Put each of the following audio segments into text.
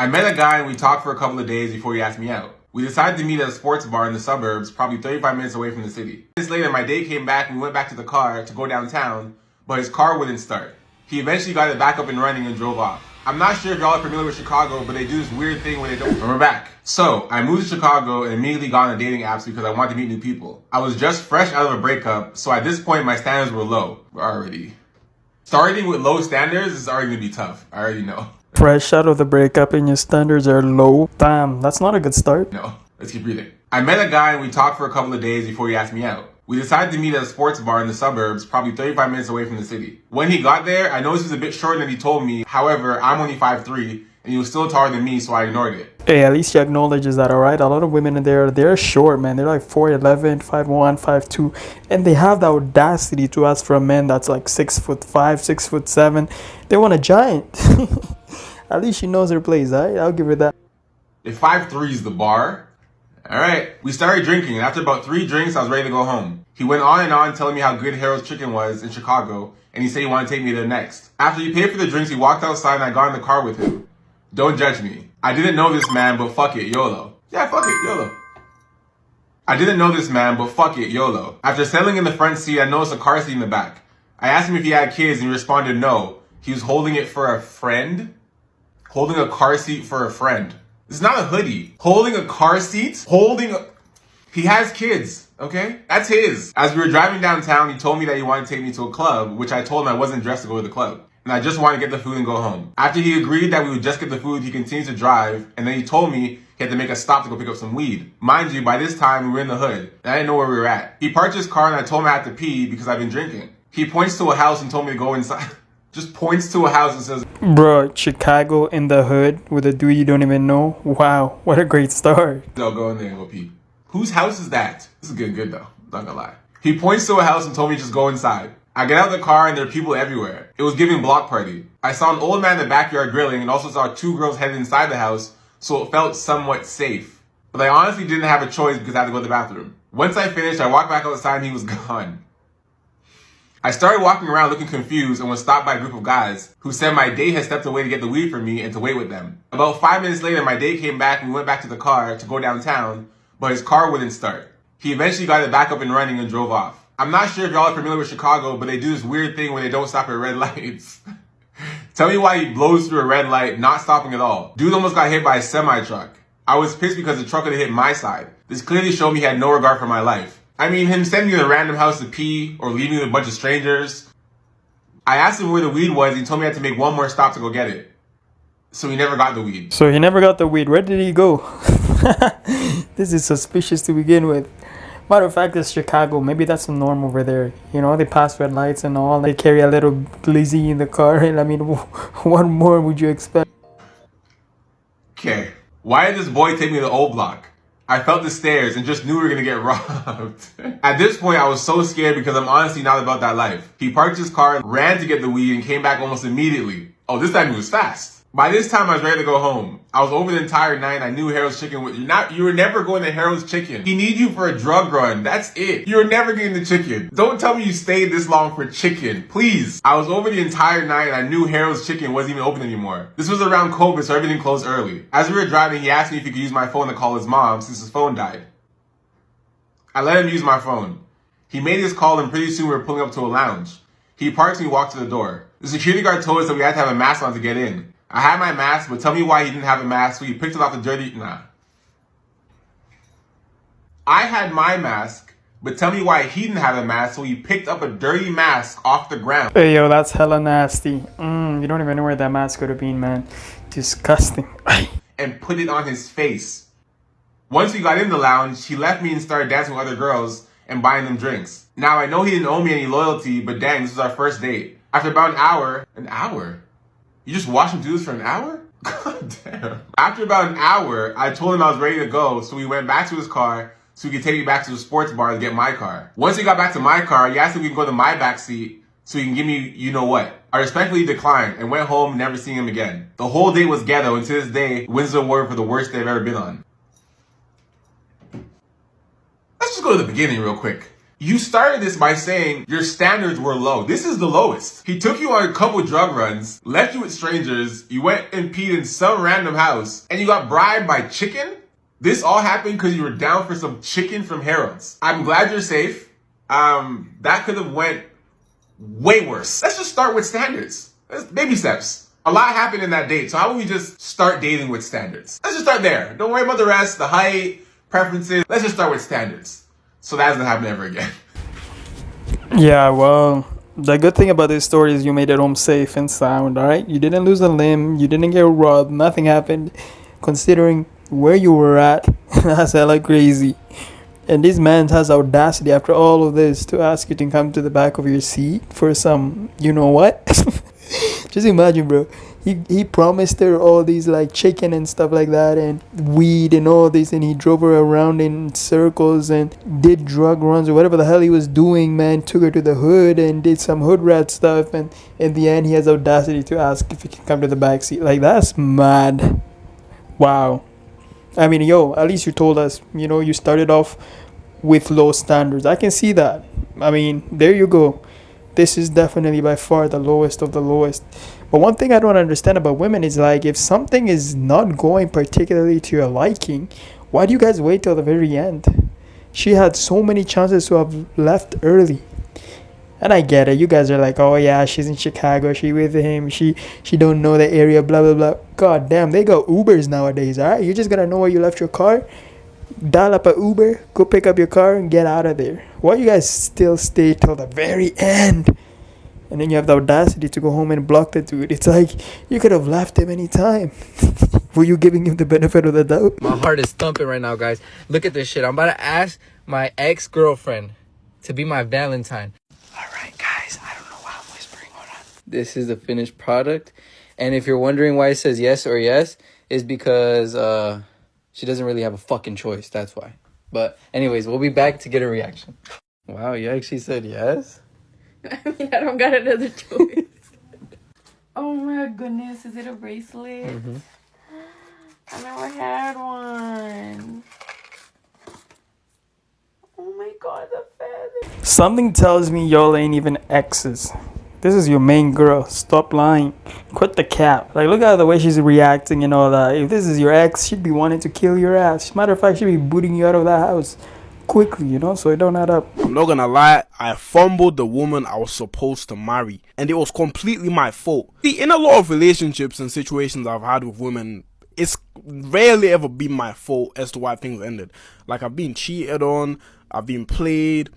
I met a guy and we talked for a couple of days before he asked me out. We decided to meet at a sports bar in the suburbs, probably 35 minutes away from the city. Minutes later, my date came back and we went back to the car to go downtown, but his car wouldn't start. He eventually got it back up and running and drove off. I'm not sure if y'all are familiar with Chicago, but they do this weird thing when they don't. And we're back. So, I moved to Chicago and immediately got on dating apps because I wanted to meet new people. I was just fresh out of a breakup, so at this point my standards were low. Already. Starting with low standards is already gonna be tough. I already know. Fresh out of the breakup and your standards are low. Damn, that's not a good start. No, let's keep reading. I met a guy and we talked for a couple of days before he asked me out. We decided to meet at a sports bar in the suburbs, probably 35 minutes away from the city. When he got there, I noticed he was a bit shorter than he told me. However, I'm only 5'3", and he was still taller than me, so I ignored it. Hey, at least he acknowledges that, alright? A lot of women in there, they're short, man. They're like 4'11", 5'1", 5'2", and they have the audacity to ask for a man that's like 6'5", 6'7". They want a giant. At least she knows her place, alright? I'll give her that. If 5'3" is the bar, alright. We started drinking, and after about 3 drinks, I was ready to go home. He went on and on telling me how good Harold's Chicken was in Chicago, and he said he wanted to take me there next. After he paid for the drinks, he walked outside and I got in the car with him. Don't judge me. I didn't know this man, but fuck it, YOLO. Yeah, fuck it, YOLO. I didn't know this man, but fuck it, YOLO. After settling in the front seat, I noticed a car seat in the back. I asked him if he had kids, and he responded no. He was holding it for a friend? Holding a car seat for a friend. It's not a hoodie. Holding a car seat? He has kids, okay? That's his. As we were driving downtown, he told me that he wanted to take me to a club, which I told him I wasn't dressed to go to the club. And I just wanted to get the food and go home. After he agreed that we would just get the food, he continued to drive, and then he told me he had to make a stop to go pick up some weed. Mind you, by this time, we were in the hood, and I didn't know where we were at. He parked his car, and I told him I had to pee because I've been drinking. He points to a house and told me to go inside. Just points to a house and says, Bro, Chicago in the hood with a dude you don't even know? Wow, what a great start. "No, go in there and go pee." Whose house is that? This is getting good though, not gonna lie. He points to a house and told me just go inside. I get out of the car and there are people everywhere. It was giving block party. I saw an old man in the backyard grilling and also saw 2 girls headed inside the house, so it felt somewhat safe. But I honestly didn't have a choice because I had to go to the bathroom. Once I finished, I walked back outside and he was gone. I started walking around looking confused and was stopped by a group of guys who said my date had stepped away to get the weed for me and to wait with them. About 5 minutes later, my date came back and we went back to the car to go downtown, but his car wouldn't start. He eventually got it back up and running and drove off. I'm not sure if y'all are familiar with Chicago, but they do this weird thing where they don't stop at red lights. Tell me why he blows through a red light, not stopping at all. Dude almost got hit by a semi-truck. I was pissed because the truck had hit my side. This clearly showed me he had no regard for my life. I mean, him sending me to a random house to pee or leaving with a bunch of strangers. I asked him where the weed was, and he told me I had to make one more stop to go get it. So he never got the weed. So he never got the weed. Where did he go? This is suspicious to begin with. Matter of fact, it's Chicago. Maybe that's the norm over there. You know, they pass red lights and all. They carry a little glizzy in the car. And I mean, what more would you expect? Okay. Why did this boy take me to the old block? I felt the stares and just knew we were gonna get robbed. At this point, I was so scared because I'm honestly not about that life. He parked his car, ran to get the weed, and came back almost immediately. Oh, this time he was fast. By this time, I was ready to go home. I was over the entire night. I knew Harold's Chicken was you were never going to Harold's Chicken. He needs you for a drug run. That's it. You're never getting the chicken. Don't tell me you stayed this long for chicken. Please. I was over the entire night and I knew Harold's Chicken wasn't even open anymore. This was around COVID, so everything closed early. As we were driving, he asked me if he could use my phone to call his mom since his phone died. I let him use my phone. He made his call and pretty soon we were pulling up to a lounge. He parked and we walked to the door. The security guard told us that we had to have a mask on to get in. I had my mask, but tell me why he didn't have a mask, so he picked it off the dirty... Nah. I had my mask, but tell me why he didn't have a mask, so he picked up a dirty mask off the ground. Hey, yo, that's hella nasty. You don't even know where that mask could have been, man. Disgusting. And put it on his face. Once we got in the lounge, he left me and started dancing with other girls and buying them drinks. Now, I know he didn't owe me any loyalty, but dang, this was our first date. After about an hour... An hour? You just watch him do this for an hour? God damn. After about an hour, I told him I was ready to go, so we went back to his car so he could take me back to the sports bar to get my car. Once we got back to my car, he asked if we could go to my back seat so he can give me you-know-what. I respectfully declined and went home, never seeing him again. The whole date was ghetto, and to this day, wins the award for the worst day I've ever been on. Let's just go to the beginning real quick. You started this by saying your standards were low. This is the lowest. He took you on a couple drug runs, left you with strangers, you went and peed in some random house, and you got bribed by chicken? This all happened because you were down for some chicken from Harold's. I'm glad you're safe. That could have went way worse. Let's just start with standards. That's baby steps. A lot happened in that date, so how about we just start dating with standards? Let's just start there. Don't worry about the rest, the height, preferences. Let's just start with standards. So that doesn't happen ever again. Yeah, well, the good thing about this story is you made it home safe and sound, alright? You didn't lose a limb, you didn't get robbed, nothing happened. Considering where you were at, that's hella crazy. And this man has audacity after all of this to ask you to come to the back of your seat for some, you know what? Just imagine, bro. He promised her all these like chicken and stuff like that and weed and all this, and he drove her around in circles and did drug runs or whatever the hell he was doing, man. Took her to the hood and did some hood rat stuff, and in the end he has audacity to ask if he can come to the back seat. Like, that's mad. Wow. I mean, yo, at least you told us, you started off with low standards. I can see that. I mean, there you go. This is definitely by far the lowest of the lowest. But one thing I don't understand about women is like, if something is not going particularly to your liking, why do you guys wait till the very end? She had so many chances to have left early. And I get it. You guys are like, oh yeah, she's in Chicago, she with him, she don't know the area, blah blah blah. God damn, they got Ubers nowadays, alright? You just gotta know where you left your car, dial up a Uber, go pick up your car and get out of there. Why you guys still stay till the very end? And then you have the audacity to go home and block the dude. It's like, you could have left him anytime. Were you giving him the benefit of the doubt? My heart is thumping right now, guys. Look at this shit. I'm about to ask my ex-girlfriend to be my Valentine. Alright, guys. I don't know why I'm whispering. Hold on. This is the finished product. And if you're wondering why it says yes or yes, is because she doesn't really have a fucking choice. That's why. But anyways, we'll be back to get a reaction. Wow, you actually said yes? I mean, I don't got another choice. Oh my goodness, is it a bracelet? Mm-hmm. I never had one. Oh my god, the feather. Something tells me y'all ain't even exes. This is your main girl. Stop lying. Quit the cap. Like, look at the way she's reacting and all that. If this is your ex, she'd be wanting to kill your ass. Matter of fact, she'd be booting you out of that house quickly, so it don't add up. I'm not gonna lie, I fumbled the woman I was supposed to marry, and it was completely my fault. See, in a lot of relationships and situations I've had with women, it's rarely ever been my fault as to why things ended. Like, I've been cheated on, I've been played,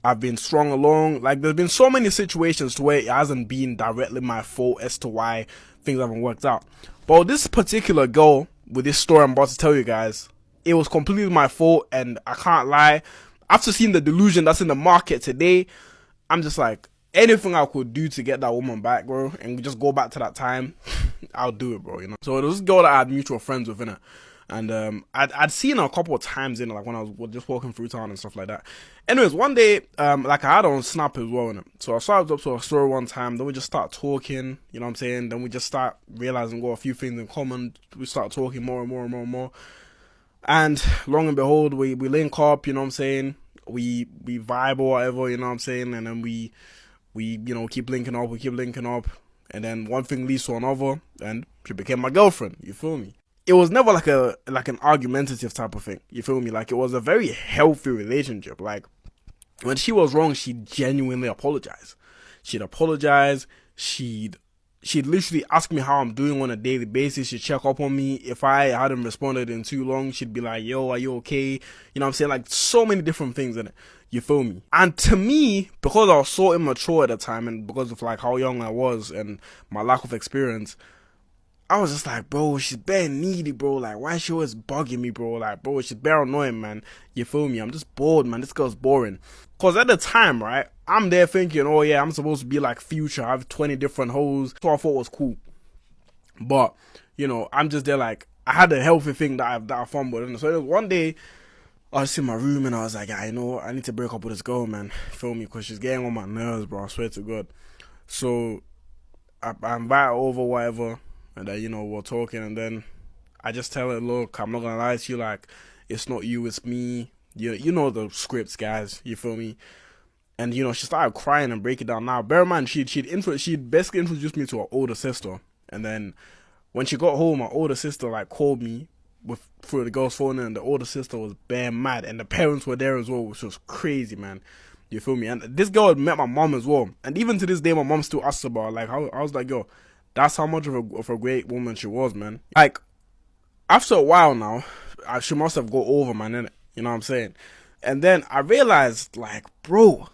I've been strung along. Like, there's been so many situations to where it hasn't been directly my fault as to why things haven't worked out. But this particular girl, with this story I'm about to tell you guys, it was completely my fault, and I can't lie. After seeing the delusion that's in the market today, I'm just like, anything I could do to get that woman back, bro, and just go back to that time, I'll do it, bro, So it was this girl that I had mutual friends with, innit? And I'd seen her a couple of times, like when I was just walking through town and stuff like that. Anyways, one day, like I had her on Snap as well, innit? So I swiped up to her story one time, then we just start talking, you know what I'm saying? Then we just start realizing we got a few things in common. We start talking more and more and more and more. And long and behold, we link up, you know what I'm saying? We vibe or whatever, you know what I'm saying? And then we keep linking up, and then one thing leads to another, and she became my girlfriend, you feel me? It was never like an argumentative type of thing, you feel me? Like, it was a very healthy relationship. Like, when she was wrong, she'd genuinely apologize. She'd apologize, she'd literally ask me how I'm doing on a daily basis. She'd check up on me. If I hadn't responded in too long, she'd be like, yo, are you okay? You know what I'm saying? Like, so many different things in it. You feel me? And to me, because I was so immature at the time, and because of like how young I was and my lack of experience, I was just like, bro, she's bare needy, bro. Like, why is she always bugging me, bro? Like, bro, she's bare annoying, man. You feel me? I'm just bored, man. This girl's boring. Because at the time, right, I'm there thinking, oh yeah, I'm supposed to be like Future. I have 20 different hoes. So I thought was cool. But, I'm just there like, I had a healthy thing that I fumbled. And so it was one day, I was in my room and I was like, I need to break up with this girl, man. Feel me? Because she's getting on my nerves, bro. I swear to God. So I invite her over, whatever. And then, we're talking, and then I just tell her, look, I'm not gonna lie to you, like, it's not you, it's me. You know the scripts, guys, you feel me? And you know, she started crying and breaking down. Now, bear in mind, she'd basically introduced me to her older sister, and then when she got home, my older sister like called me through the girl's phone, and the older sister was bare mad, and the parents were there as well, which was crazy, man. You feel me? And this girl had met my mom as well, and even to this day, my mom still asks about her. Like, I was like, yo, that's how much of a great woman she was, man. Like, after a while now, she must have got over, man, innit? You know what I'm saying? And then I realized, like, bro,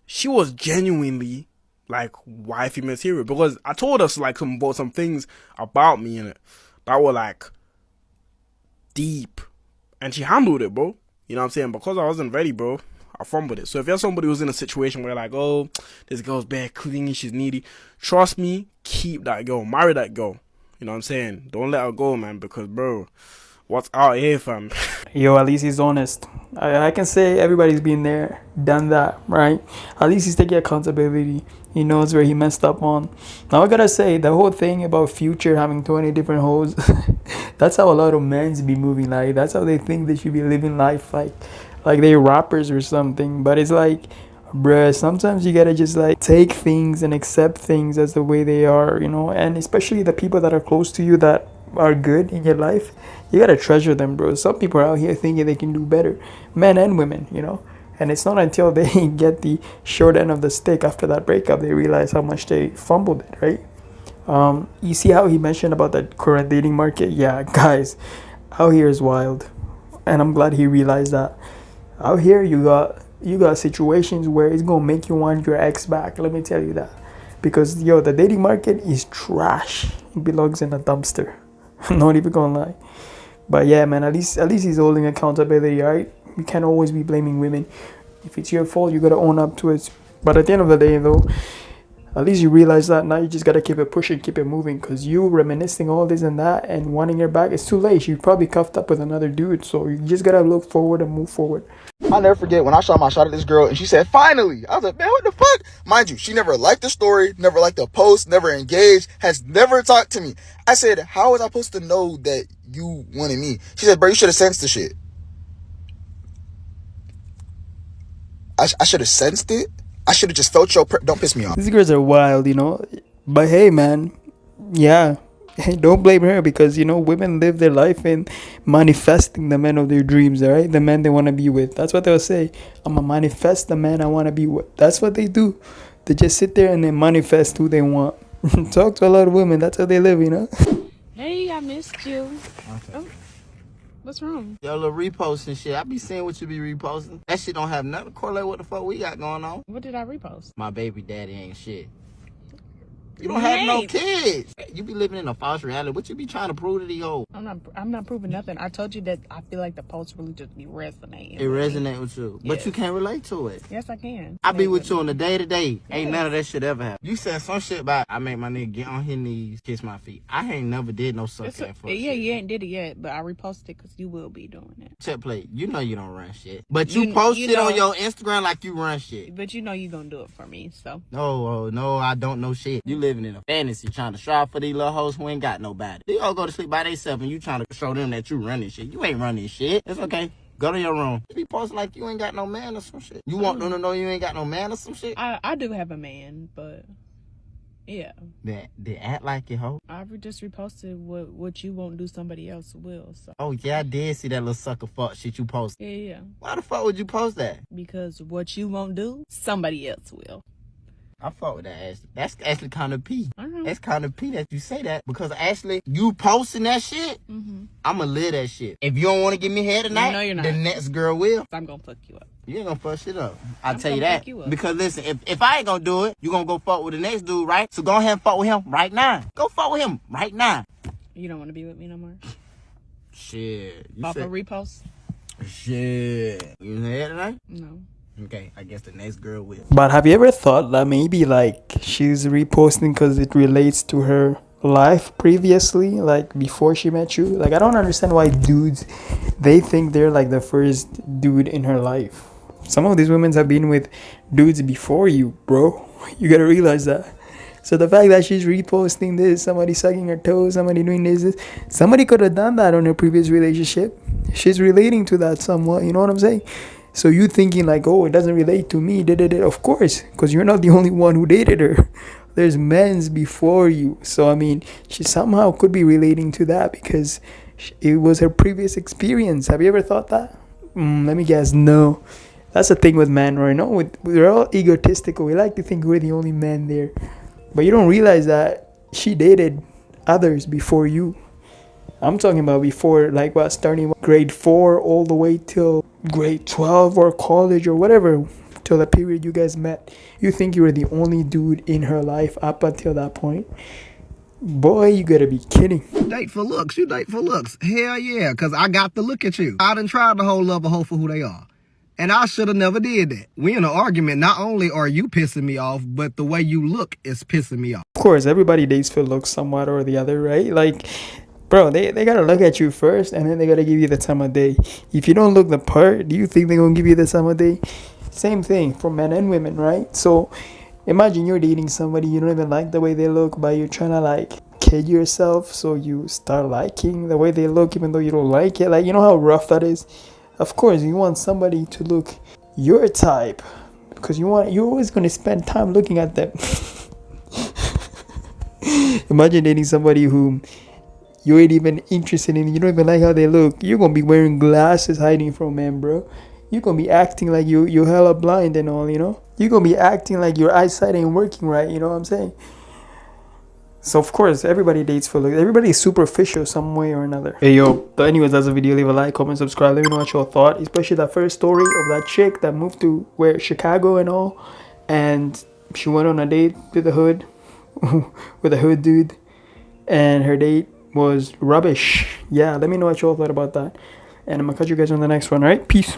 she was genuinely like wifey material, because I told us like some things about me in it that were like deep, and she handled it, bro. You know what I'm saying? Because I wasn't ready, bro, I fumbled it. So if you're somebody who's in a situation where like, oh, this girl's bad, clingy, she's needy, trust me, keep that girl, marry that girl. You know what I'm saying? Don't let her go, man, because bro, what's out here, fam? Yo, at least he's honest. I can say everybody's been there, done that, right? At least he's taking accountability. He knows where he messed up on. Now I gotta say, the whole thing about Future having 20 different hoes, that's how a lot of men's be moving. Like, that's how they think they should be living life, like they're rappers or something. But it's like, bruh, sometimes you gotta just like take things and accept things as the way they are, you know? And especially the people that are close to you that are good in your life, you gotta treasure them, bro. Some people are out here thinking they can do better, men and women, you know? And it's not until they get the short end of the stick after that breakup they realize how much they fumbled it, right? You see how he mentioned about the current dating market? Yeah, guys, out here is wild, and I'm glad he realized that. Out here you got situations where it's gonna make you want your ex back. Let me tell you that, because yo, the dating market is trash. It belongs in a dumpster. I'm not even gonna lie. But yeah, man, at least he's holding accountability, right? You can't always be blaming women. If it's your fault, you gotta own up to it. But at the end of the day, though, at least you realize that now you just gotta keep it pushing, keep it moving. Because you reminiscing all this and that and wanting her back, it's too late. She probably cuffed up with another dude. So you just gotta look forward and move forward. I'll never forget when I shot my shot at this girl and she said, finally. I was like, man, what the fuck? Mind you, she never liked the story, never liked the post, never engaged, has never talked to me. I said, how was I supposed to know that you wanted me? She said, bro, you should have sensed the shit. I should have sensed it. I should have just felt your don't piss me off. These girls are wild, you know. But hey, man, yeah. Hey, don't blame her, because, you know, women live their life in manifesting the men of their dreams, all right? The men they want to be with. That's what they'll say. I'm going to manifest the man I want to be with. That's what they do. They just sit there and they manifest who they want. Talk to a lot of women. That's how they live, you know? Hey, I missed you. Okay. Oh, what's wrong? Your little reposting shit. I be seeing what you be reposting. That shit don't have nothing to correlate with what the fuck we got going on. What did I repost? My baby daddy ain't shit. You don't have no kids. You be living in a false reality. What you be trying to prove to the old? I'm not proving nothing. I told you that I feel like the post really just be resonating. It resonate with you. Yes. But you can't relate to it. Yes, I can. I be with you on the day to day. Ain't none of that shit ever happen. You said some shit about I make my nigga get on his knees, kiss my feet. I ain't never did no such thing for yeah, shit. you ain't did it yet, but I reposted it because you will be doing it. Check play. You know you don't run shit. But you post it on your Instagram like you run shit. But you know you gonna do it for me, so. No, I don't know shit. You living in a fantasy trying to strive for these little hoes who ain't got nobody. They all go to sleep by themselves and you trying to show them that you running shit. You ain't running shit. It's okay. Go to your room. You be posting like you ain't got no man or some shit. You want them to know you ain't got no man or some shit? I do have a man, but yeah. They act like it, ho. I just reposted what you won't do, somebody else will. So. Oh yeah, I did see that little sucker fuck shit you posted. Yeah. Why the fuck would you post that? Because what you won't do, somebody else will. I fuck with that, Ashley. That's actually kind of P. Mm-hmm. That's kind of P that you say that. Because, Ashley, you posting that shit, I'ma live that shit. If you don't want to give me head tonight, no, you're not. The next girl will. I'm gonna fuck you up. You ain't gonna fuck shit up. I'll tell you gonna that. fuck you up. Because, listen, if I ain't gonna do it, you gonna go fuck with the next dude, right? So go ahead and fuck with him right now. Go fuck with him right now. You don't want to be with me no more? Shit. Off a repost? Shit. You in the head tonight? No. Okay, I guess the next girl will. But have you ever thought that maybe like she's reposting because it relates to her life previously, like before she met you? Like, I don't understand why dudes, they think they're like the first dude in her life. Some of these women have been with dudes before you, bro. You gotta realize that. So the fact that she's reposting this, somebody sucking her toes, somebody doing this, somebody could have done that on her previous relationship. She's relating to that somewhat, you know what I'm saying? So you thinking like, oh, it doesn't relate to me. Of course, because you're not the only one who dated her. There's men's before you. So I mean, she somehow could be relating to that because it was her previous experience. Have you ever thought that? Let me guess, no. That's the thing with men, right? No, we're all egotistical. We like to think we're the only men there, but you don't realize that she dated others before you. I'm talking about before, like what, starting grade 4 all the way till grade 12 or college or whatever, till the period you guys met. You think you were the only dude in her life up until that point? Boy, you gotta be kidding. Date for looks. You date for looks. Hell yeah, because I got to look at you. I done tried to hold love a hoe for who they are. And I should have never did that. We in an argument. Not only are you pissing me off, but the way you look is pissing me off. Of course, everybody dates for looks somewhat or the other, right? Like, bro, they gotta look at you first and then they gotta give you the time of day. If you don't look the part, do you think they're gonna give you the time of day? Same thing for men and women, right? So imagine you're dating somebody, you don't even like the way they look, but you're trying to like kid yourself, so you start liking the way they look even though you don't like it. Like, you know how rough that is? Of course, you want somebody to look your type because you're always going to spend time looking at them. Imagine dating somebody who you ain't even interested in. You don't even like how they look. You're going to be wearing glasses hiding from men, bro. You're going to be acting like you're hella blind and all, you know? You're going to be acting like your eyesight ain't working right, you know what I'm saying? So of course, everybody dates for looks. Everybody is superficial some way or another. Hey yo, but anyways, that's the video. Leave a like, comment, subscribe. Let me know what y'all thought. Especially that first story of that chick that moved to Chicago and all. And she went on a date with a hood, with a hood dude. And her date was rubbish. Yeah, let me know what y'all thought about that. And I'm gonna catch you guys on the next one, alright? Peace.